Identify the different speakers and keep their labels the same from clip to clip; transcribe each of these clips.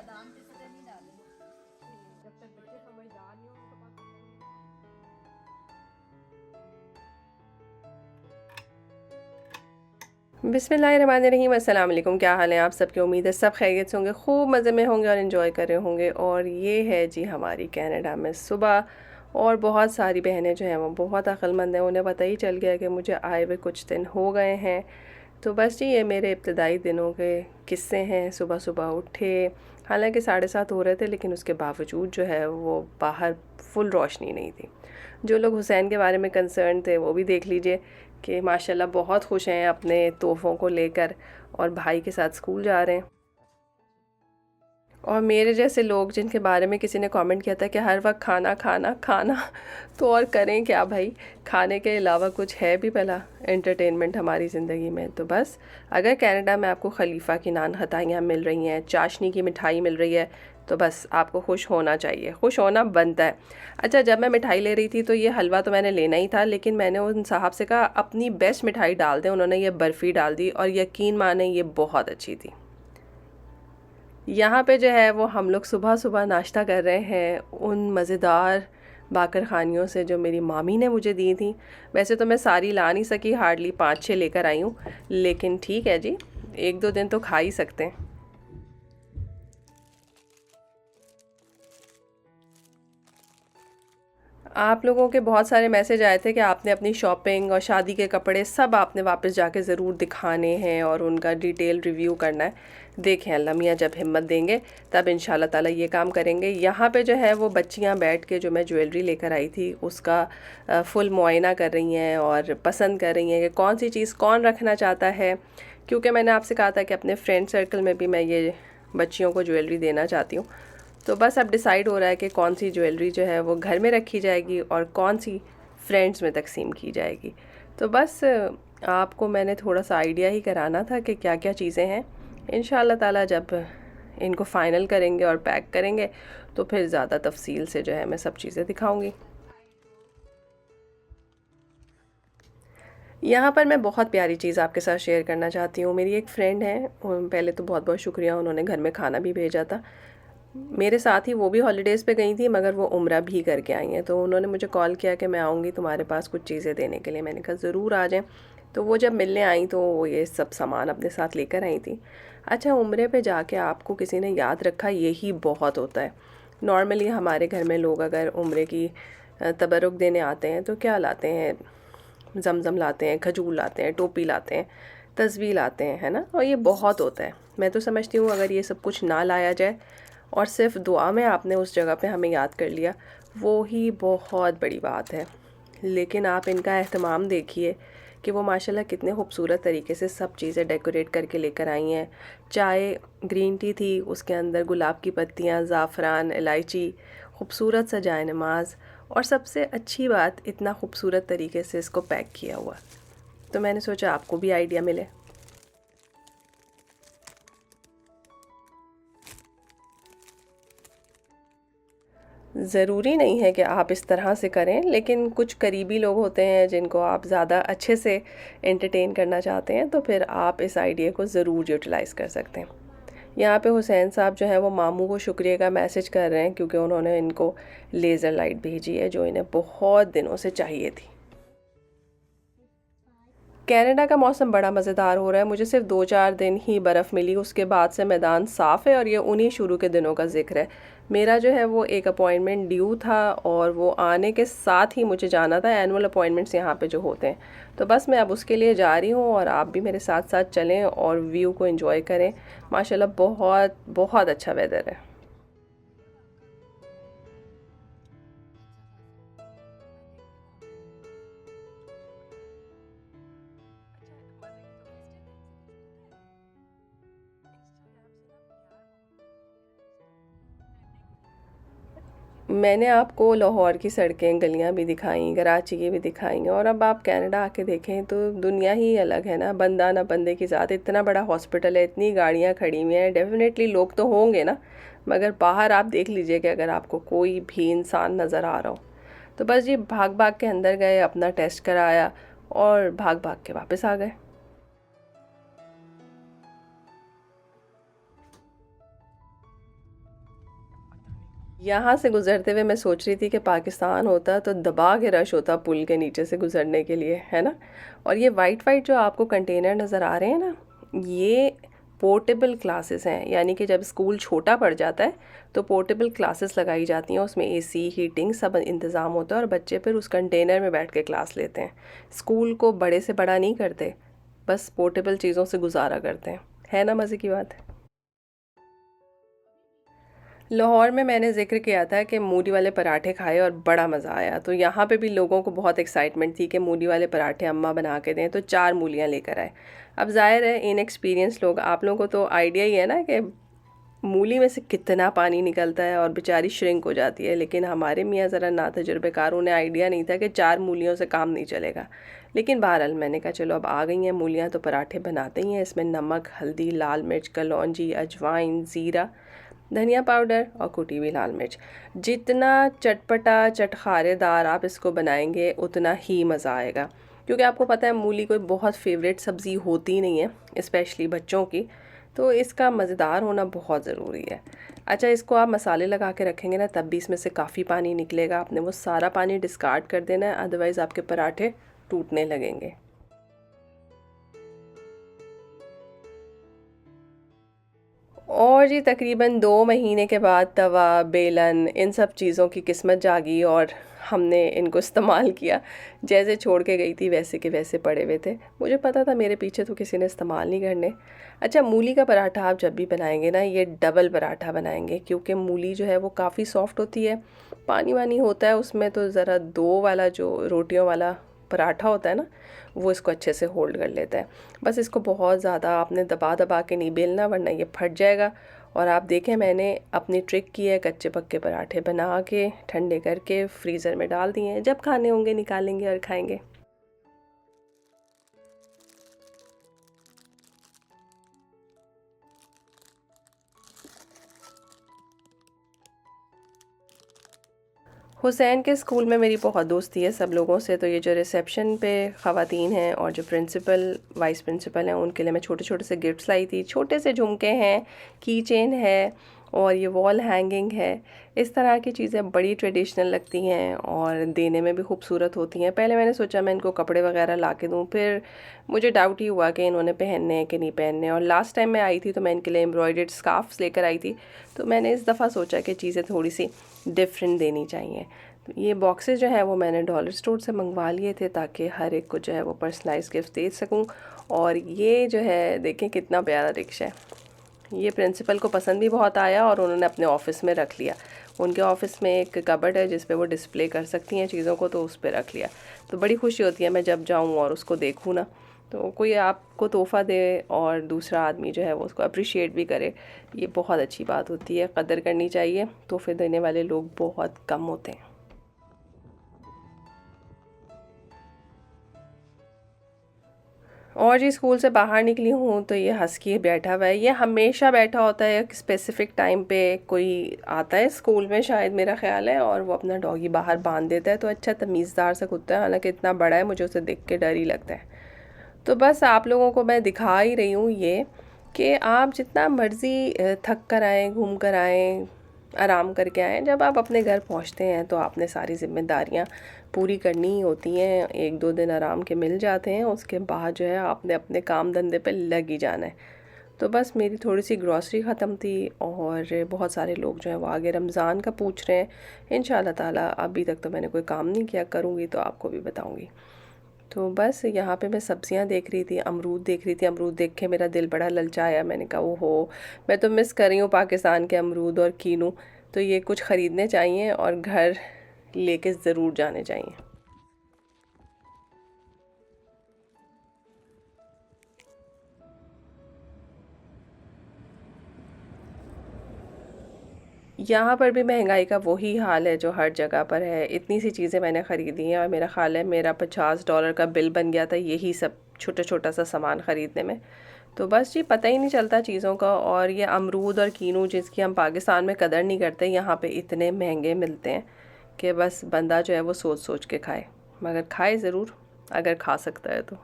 Speaker 1: बादाम पिस्ता नहीं डाले।
Speaker 2: जब तक बच्चे समझदार नहीं हो उनको बात नहीं। बिस्मिल्लाहिर्रहमानिर्रहीम, अस्सलाम वालेकुम। क्या हाल है आप सबकी? उम्मीद है सब खैरियत से होंगे, खूब मज़े में होंगे और इन्जॉय कर रहे होंगे। और ये है जी हमारी कनाडा में सुबह। और बहुत सारी बहनें जो हैं वो बहुत अक्लमंद हैं, उन्हें पता ही चल गया कि मुझे आए हुए कुछ दिन हो गए हैं। तो बस जी ये मेरे इब्तदाई दिनों के किस्से हैं। सुबह सुबह उठे, हालांकि 7:30 हो रहे थे, लेकिन उसके बावजूद जो है वो बाहर फुल रोशनी नहीं थी। जो लोग हुसैन के बारे में कंसर्न थे वो भी देख लीजिए कि माशाल्लाह बहुत खुश हैं अपने तोहफ़ों को लेकर और भाई के साथ स्कूल जा रहे हैं। और मेरे जैसे लोग जिनके बारे में किसी ने कमेंट किया था कि हर वक्त खाना खाना खाना, तो और करें क्या भाई? खाने के अलावा कुछ है भी भला एंटरटेनमेंट हमारी ज़िंदगी में? तो बस, अगर कनाडा में आपको खलीफा की नान खताइयाँ मिल रही हैं, चाशनी की मिठाई मिल रही है, तो बस आपको खुश होना चाहिए, खुश होना बनता है। अच्छा, जब मैं मिठाई ले रही थी तो ये हलवा तो मैंने लेना ही था, लेकिन मैंने उन साहब से कहा अपनी बेस्ट मिठाई डाल दें। उन्होंने ये बर्फ़ी डाल दी और यकीन माने ये बहुत अच्छी थी। यहाँ पे जो है वो हम लोग सुबह सुबह नाश्ता कर रहे हैं उन मज़ेदार बाकर ख़ानियों से जो मेरी मामी ने मुझे दी थी। वैसे तो मैं सारी ला नहीं सकी, हार्डली 5-6 लेकर आई हूँ, लेकिन ठीक है जी, 1-2 दिन तो खा ही सकते हैं। आप लोगों के बहुत सारे मैसेज आए थे कि आपने अपनी शॉपिंग और शादी के कपड़े सब आपने वापस जाके ज़रूर दिखाने हैं और उनका डिटेल रिव्यू करना है। देखें, अल्लाह मियाँ जब हिम्मत देंगे तब इंशाल्लाह ताला ये काम करेंगे। यहाँ पे जो है वो बच्चियाँ बैठ के जो मैं ज्वेलरी लेकर आई थी उसका फुल मुआयना कर रही हैं और पसंद कर रही हैं कि कौन सी चीज़ कौन रखना चाहता है, क्योंकि मैंने आपसे कहा था कि अपने फ्रेंड सर्कल में भी मैं ये बच्चियों को ज्वेलरी देना चाहती हूँ। तो बस अब डिसाइड हो रहा है कि कौन सी ज्वेलरी जो है वो घर में रखी जाएगी और कौन सी फ्रेंड्स में तकसीम की जाएगी। तो बस आपको मैंने थोड़ा सा आइडिया ही कराना था कि क्या क्या चीज़ें हैं। इंशाल्लाह ताला जब इनको फ़ाइनल करेंगे और पैक करेंगे तो फिर ज़्यादा तफसील से जो है मैं सब चीज़ें दिखाऊंगी। यहाँ पर मैं बहुत प्यारी चीज़ आपके साथ शेयर करना चाहती हूँ। मेरी एक फ़्रेंड है, पहले तो बहुत बहुत शुक्रिया, उन्होंने घर में खाना भी भेजा था। मेरे साथ ही वो भी हॉलीडेज़ पे गई थी, मगर वो उम्रा भी करके आई हैं। तो उन्होंने मुझे कॉल किया कि मैं आऊँगी तुम्हारे पास कुछ चीज़ें देने के लिए। मैंने कहा ज़रूर आ जाएं। तो वो जब मिलने आई तो वो ये सब सामान अपने साथ लेकर आई थी। अच्छा, उम्रे पे जाके आपको किसी ने याद रखा, यही बहुत होता है। नॉर्मली हमारे घर में लोग अगर उम्रे की तबरुक देने आते हैं तो क्या लाते हैं? ज़मज़म लाते हैं, खजूर लाते हैं, टोपी लाते हैं, तस्बीह लाते हैं, है ना? और ये बहुत होता है। मैं तो समझती हूँ अगर ये सब कुछ ना लाया जाए और सिर्फ दुआ में आपने उस जगह पे हमें याद कर लिया, वो ही बहुत बड़ी बात है। लेकिन आप इनका एहतमाम देखिए कि वो माशाल्लाह कितने खूबसूरत तरीके से सब चीज़ें डेकोरेट करके लेकर आई हैं। चाय ग्रीन टी थी, उसके अंदर गुलाब की पत्तियाँ, ज़ाफ़रान, इलायची, खूबसूरत सा जाए नमाज, और सबसे अच्छी बात इतना खूबसूरत तरीके से इसको पैक किया हुआ। तो मैंने सोचा आपको भी आइडिया मिले। ज़रूरी नहीं है कि आप इस तरह से करें, लेकिन कुछ करीबी लोग होते हैं जिनको आप ज़्यादा अच्छे से एंटरटेन करना चाहते हैं, तो फिर आप इस आइडिया को ज़रूर यूटिलाइज़ कर सकते हैं। यहाँ पे हुसैन साहब जो है वो मामू को शुक्रिया का मैसेज कर रहे हैं, क्योंकि उन्होंने इनको लेज़र लाइट भेजी है जो इन्हें बहुत दिनों से चाहिए थी। कनाडा का मौसम बड़ा मज़ेदार हो रहा है। मुझे सिर्फ 2-4 दिन ही बर्फ़ मिली, उसके बाद से मैदान साफ़ है और ये उन्हीं शुरू के दिनों का ज़िक्र है। मेरा जो है वो एक अपॉइंटमेंट ड्यू था और वो आने के साथ ही मुझे जाना था। एनुअल अपॉइंटमेंट्स यहाँ पे जो होते हैं, तो बस मैं अब उसके लिए जा रही हूँ और आप भी मेरे साथ साथ चलें और व्यू को एंजॉय करें। माशाल्लाह बहुत बहुत अच्छा वेदर है। मैंने आपको लाहौर की सड़कें गलियां भी दिखाई, कराची की भी दिखाई, और अब आप कनाडा आके देखें तो दुनिया ही अलग है ना। बंदा ना बंदे की ज़ात, इतना बड़ा हॉस्पिटल है, इतनी गाड़ियां खड़ी हुई हैं, डेफिनेटली लोग तो होंगे ना, मगर बाहर आप देख लीजिए कि अगर आपको कोई भी इंसान नज़र आ रहा हो। तो बस जी भाग भाग के अंदर गए, अपना टेस्ट कराया और भाग भाग के वापस आ गए। यहाँ से गुज़रते हुए मैं सोच रही थी कि पाकिस्तान होता तो दबा के रश होता पुल के नीचे से गुज़रने के लिए, है ना। और ये वाइट वाइट जो आपको कंटेनर नज़र आ रहे हैं ना, ये पोर्टेबल क्लासेस हैं। यानी कि जब स्कूल छोटा पड़ जाता है तो पोर्टेबल क्लासेस लगाई जाती हैं, उसमें एसी हीटिंग सब इंतज़ाम होता है और बच्चे फिर उस कंटेनर में बैठ के क्लास लेते हैं। स्कूल को बड़े से बड़ा नहीं करते, बस पोर्टेबल चीज़ों से गुजारा करते हैं। है ना मज़े की बात। लाहौर में मैंने ज़िक्र किया था कि मूली वाले पराठे खाए और बड़ा मज़ा आया। तो यहाँ पे भी लोगों को बहुत एक्साइटमेंट थी कि मूली वाले पराठे अम्मा बना के दें, तो 4 मूलियाँ लेकर आए। अब ज़ाहिर है इनएक्सपीरियंस लोग, आप लोगों को तो आइडिया ही है ना कि मूली में से कितना पानी निकलता है और बेचारी श्रिंक हो जाती है। लेकिन हमारे मियाँ ज़रा ना तजुर्बेकार, उन्हें आइडिया नहीं था कि 4 मूलियों से काम नहीं चलेगा। लेकिन बहरहाल मैंने कहा चलो अब आ गई हैं मूलियाँ तो पराठे बनाते ही हैं। इसमें नमक, हल्दी, लाल मिर्च, कलौंजी, अजवाइन, ज़ीरा, धनिया पाउडर और कुटी हुई लाल मिर्च। जितना चटपटा चटखारेदार आप इसको बनाएंगे उतना ही मज़ा आएगा। क्योंकि आपको पता है मूली कोई बहुत फेवरेट सब्ज़ी होती नहीं है, स्पेशली बच्चों की, तो इसका मज़ेदार होना बहुत ज़रूरी है। अच्छा, इसको आप मसाले लगा के रखेंगे ना तब भी इसमें से काफ़ी पानी निकलेगा। आपने वो सारा पानी डिस्कार्ड कर देना है, अदरवाइज़ आपके पराठे टूटने लगेंगे। और जी तकरीबन 2 महीने के बाद तवा, बेलन, इन सब चीज़ों की किस्मत जागी और हमने इनको इस्तेमाल किया। जैसे छोड़ के गई थी वैसे के वैसे पड़े हुए थे। मुझे पता था मेरे पीछे तो किसी ने इस्तेमाल नहीं करने। अच्छा, मूली का पराठा आप जब भी बनाएंगे ना, ये डबल पराठा बनाएंगे, क्योंकि मूली जो है वो काफ़ी सॉफ्ट होती है, पानी वानी होता है उसमें, तो ज़रा दो वाला जो रोटियों वाला पराठा होता है ना, वो इसको अच्छे से होल्ड कर लेता है। बस इसको बहुत ज़्यादा आपने दबा दबा के नहीं बेलना, वरना ये फट जाएगा। और आप देखें मैंने अपनी ट्रिक की है, कच्चे पक्के पराठे बना के ठंडे करके फ्रीज़र में डाल दिए हैं, जब खाने होंगे निकालेंगे और खाएंगे। हुसैन के स्कूल में मेरी बहुत दोस्ती है सब लोगों से, तो ये जो रिसेप्शन पे ख़वातीन हैं और जो प्रिंसिपल वाइस प्रिंसिपल हैं उनके लिए मैं छोटे छोटे से गिफ्ट्स लाई थी। छोटे से झुमके हैं, की चेन है और ये वॉल हैंगिंग है। इस तरह की चीज़ें बड़ी ट्रेडिशनल लगती हैं और देने में भी खूबसूरत होती हैं। पहले मैंने सोचा मैं इनको कपड़े वगैरह ला के दूँ, फिर मुझे डाउट ही हुआ कि इन्होंने पहनने हैं कि नहीं पहनने। और लास्ट टाइम मैं आई थी तो मैं इनके लिए एम्ब्रॉयडर्ड स्कार्फ्स लेकर आई थी, तो मैंने इस दफ़ा सोचा कि चीज़ें थोड़ी सी डिफरेंट देनी चाहिए। तो ये बॉक्सेस जो है वो मैंने डॉलर स्टोर से मंगवा लिए थे ताकि हर एक को जो है वो पर्सनलाइज गिफ्ट दे सकूं। और ये जो है देखें कितना प्यारा रिक्शा है, ये प्रिंसिपल को पसंद भी बहुत आया और उन्होंने अपने ऑफ़िस में रख लिया। उनके ऑफ़िस में एक कबर्ड है जिस पे वो डिस्प्ले कर सकती हैं चीज़ों को, तो उस पर रख लिया। तो बड़ी खुशी होती है मैं जब जाऊँ और उसको देखूँ ना, तो कोई आपको तोहफ़ा दे और दूसरा आदमी जो है वो उसको अप्रिशिएट भी करे, ये बहुत अच्छी बात होती है। कदर करनी चाहिए, तोहफ़े देने वाले लोग बहुत कम होते हैं। और जी स्कूल से बाहर निकली हूँ तो ये हस्की बैठा हुआ है, ये हमेशा बैठा होता है। एक स्पेसिफिक टाइम पे कोई आता है स्कूल में शायद, मेरा ख्याल है, और वो अपना डॉगी बाहर बांध देता है। तो अच्छा तमीज़दार सा कुत्ता है, हालांकि इतना बड़ा है मुझे उसे देख के डर ही लगता है। तो बस आप लोगों को मैं दिखा ही रही हूँ ये कि आप जितना मर्ज़ी थक कर आएँ, घूम कर आएँ, आराम करके आएँ, जब आप अपने घर पहुँचते हैं तो आपने सारी ज़िम्मेदारियाँ पूरी करनी ही होती हैं। 1-2 दिन आराम के मिल जाते हैं, उसके बाद जो है आपने अपने काम धंधे पे लग ही जाना है। तो बस मेरी थोड़ी सी ग्रॉसरी ख़त्म थी और बहुत सारे लोग जो हैं वो आगे रमज़ान का पूछ रहे हैं। इंशाल्लाह ताला अभी तक तो मैंने कोई काम नहीं किया, करूँगी तो आपको भी बताऊँगी। तो बस यहाँ पे मैं सब्जियाँ देख रही थी, अमरूद देख रही थी। अमरूद देख के मेरा दिल बड़ा ललचाया। मैंने कहा ओहो, मैं तो मिस कर रही हूँ पाकिस्तान के अमरूद और कीनू। तो ये कुछ ख़रीदने चाहिए और घर लेके ज़रूर जाने चाहिए। यहाँ पर भी महंगाई का वही हाल है जो हर जगह पर है। इतनी सी चीज़ें मैंने ख़रीदी हैं और मेरा ख़्याल है मेरा $50 का बिल बन गया था यही सब छोटा छोटा सा सामान ख़रीदने में। तो बस जी पता ही नहीं चलता चीज़ों का। और ये अमरूद और कीनू जिसकी हम पाकिस्तान में कदर नहीं करते, यहाँ पे इतने महंगे मिलते हैं कि बस बंदा जो है वो सोच सोच के खाए, मगर खाए ज़रूर अगर खा सकता है तो।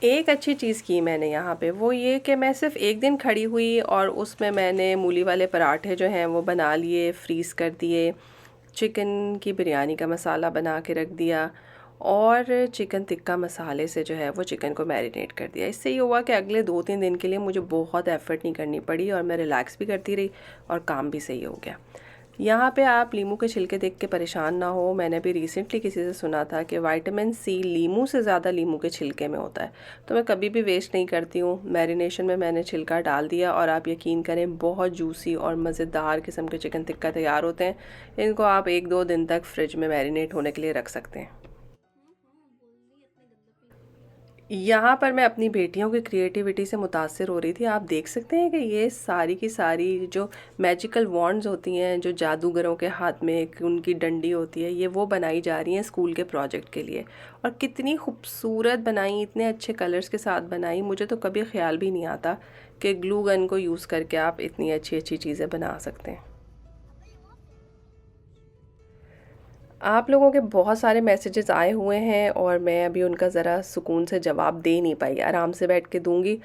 Speaker 2: एक अच्छी चीज़ की मैंने यहाँ पे, वो ये कि मैं सिर्फ एक दिन खड़ी हुई और उसमें मैंने मूली वाले पराठे जो हैं वो बना लिए, फ्रीज़ कर दिए, चिकन की बिरयानी का मसाला बना के रख दिया और चिकन टिक्का मसाले से जो है वो चिकन को मैरिनेट कर दिया। इससे ये हुआ कि अगले 2-3 दिन के लिए मुझे बहुत एफ़र्ट नहीं करनी पड़ी और मैं रिलैक्स भी करती रही और काम भी सही हो गया। यहाँ पे आप लीमू के छिलके देख के परेशान ना हो। मैंने अभी रिसेंटली किसी से सुना था कि विटामिन सी लीमू से ज़्यादा लीमू के छिलके में होता है, तो मैं कभी भी वेस्ट नहीं करती हूँ। मैरिनेशन में मैंने छिलका डाल दिया और आप यकीन करें बहुत जूसी और मज़ेदार किस्म के चिकन टिक्का तैयार होते हैं। इनको आप 1-2 दिन तक फ्रिज में मैरिनेट होने के लिए रख सकते हैं। यहाँ पर मैं अपनी बेटियों की क्रिएटिविटी से मुतासिर हो रही थी। आप देख सकते हैं कि ये सारी की सारी जो मैजिकल वॉन्ड्स होती हैं, जो जादूगरों के हाथ में एक उनकी डंडी होती है, ये वो बनाई जा रही हैं स्कूल के प्रोजेक्ट के लिए। और कितनी खूबसूरत बनाई, इतने अच्छे कलर्स के साथ बनाई। मुझे तो कभी ख्याल भी नहीं आता कि ग्लू गन को यूज़ करके आप इतनी अच्छी अच्छी चीज़ें बना सकते हैं। आप लोगों के बहुत सारे मैसेजेस आए हुए हैं और मैं अभी उनका ज़रा सुकून से जवाब दे नहीं पाई, आराम से बैठ के दूंगी।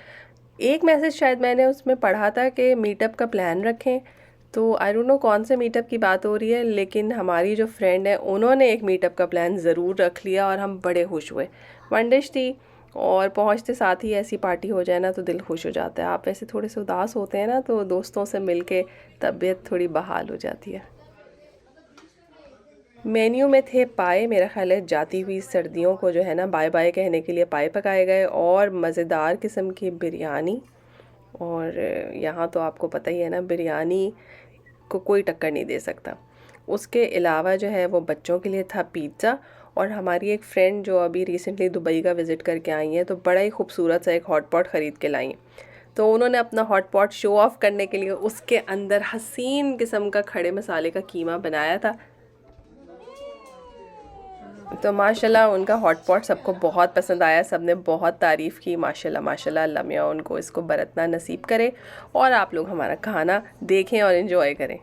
Speaker 2: एक मैसेज शायद मैंने उसमें पढ़ा था कि मीटअप का प्लान रखें, तो आई डोंट नो कौन से मीटअप की बात हो रही है, लेकिन हमारी जो फ्रेंड है उन्होंने एक मीटअप का प्लान ज़रूर रख लिया और हम बड़े खुश हुए। वन डिश थी और पहुंचते साथ ही ऐसी पार्टी हो जाए ना तो दिल खुश हो जाता है। आप ऐसे थोड़े से उदास होते हैं ना तो दोस्तों से मिल के तबीयत थोड़ी बहाल हो जाती है। मेन्यू में थे पाए, मेरा ख़्याल है जाती हुई सर्दियों को जो है ना बाय बाय कहने के लिए पाए पकाए गए और मज़ेदार किस्म की बिरयानी। और यहाँ तो आपको पता ही है ना, बिरयानी को कोई टक्कर नहीं दे सकता। उसके अलावा जो है वो बच्चों के लिए था पिज़्ज़ा। और हमारी एक फ्रेंड जो अभी रिसेंटली दुबई का विज़िट करके आई हैं तो बड़ा ही खूबसूरत सा एक हॉट पॉट ख़रीद के लाई। तो उन्होंने अपना हॉट पॉट शो ऑफ़ करने के लिए उसके अंदर हसीन किस्म का खड़े मसाले का कीमा बनाया था। तो माशाल्लाह उनका हॉट पॉट सबको बहुत पसंद आया, सबने बहुत तारीफ़ की। माशाल्लाह माशाल्लाह, अल्लाह मियाँ उनको इसको बरतना नसीब करे और आप लोग हमारा खाना देखें और इन्जॉय करें।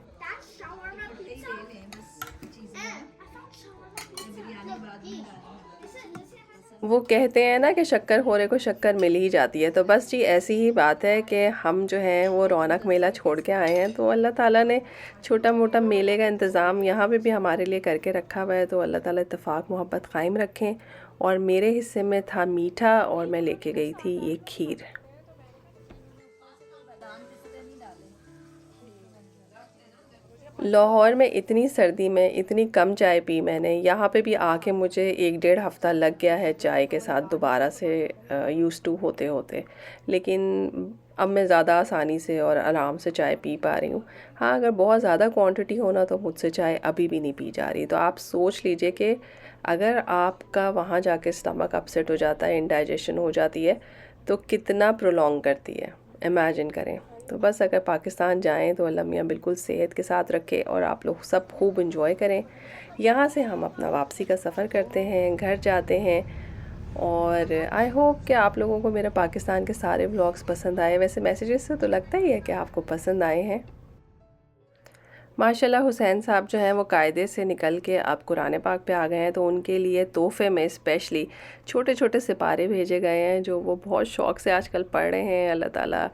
Speaker 2: वो कहते हैं ना कि शक्कर खोरे को शक्कर मिल ही जाती है, तो बस जी ऐसी ही बात है कि हम जो हैं वो रौनक मेला छोड़ के आए हैं। तो अल्लाह ताला ने छोटा मोटा मेले का इंतज़ाम यहाँ पे भी हमारे लिए करके रखा हुआ है। तो अल्लाह ताला इत्तेफाक मोहब्बत क़ायम रखें। और मेरे हिस्से में था मीठा और मैं लेके गई थी ये खीर। लाहौर में इतनी सर्दी में इतनी कम चाय पी मैंने, यहाँ पे भी आके मुझे 1-1.5 हफ़्ता लग गया है चाय के साथ दोबारा से यूज़ टू होते होते। लेकिन अब मैं ज़्यादा आसानी से और आराम से चाय पी पा रही हूँ। हाँ, अगर बहुत ज़्यादा क्वांटिटी हो ना तो मुझसे चाय अभी भी नहीं पी जा रही। तो आप सोच लीजिए कि अगर आपका वहाँ जाके स्टमक अपसेट हो जाता है, इंडाइजेशन हो जाती है, तो कितना प्रोलॉन्ग करती है, इमेजिन करें। तो बस अगर पाकिस्तान जाएं तो अल्लाह मियाँ बिल्कुल सेहत के साथ रखे और आप लोग सब खूब इंजॉय करें। यहाँ से हम अपना वापसी का सफ़र करते हैं, घर जाते हैं। और आई होप कि आप लोगों को मेरे पाकिस्तान के सारे व्लॉग्स पसंद आए। वैसे मैसेजेस से तो लगता ही है कि आपको पसंद आए हैं। माशाल्लाह हुसैन साहब जो हैं वो कायदे से निकल के अब कुरान पाक पे आ गए हैं, तो उनके लिए तोहफ़े में स्पेशली छोटे छोटे सिपारे भेजे गए हैं जो वो बहुत शौक़ से आजकल पढ़ रहे हैं। अल्लाह ताला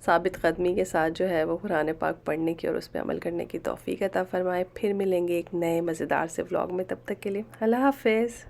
Speaker 2: साबित क़दमी के साथ जो है वो कुरान पाक पढ़ने की और उस पर अमल करने की तौफ़ीक़ अता फ़रमाए। फिर मिलेंगे एक नए मज़ेदार से व्लॉग में, तब तक के लिए अल्लाह हाफ़िज़।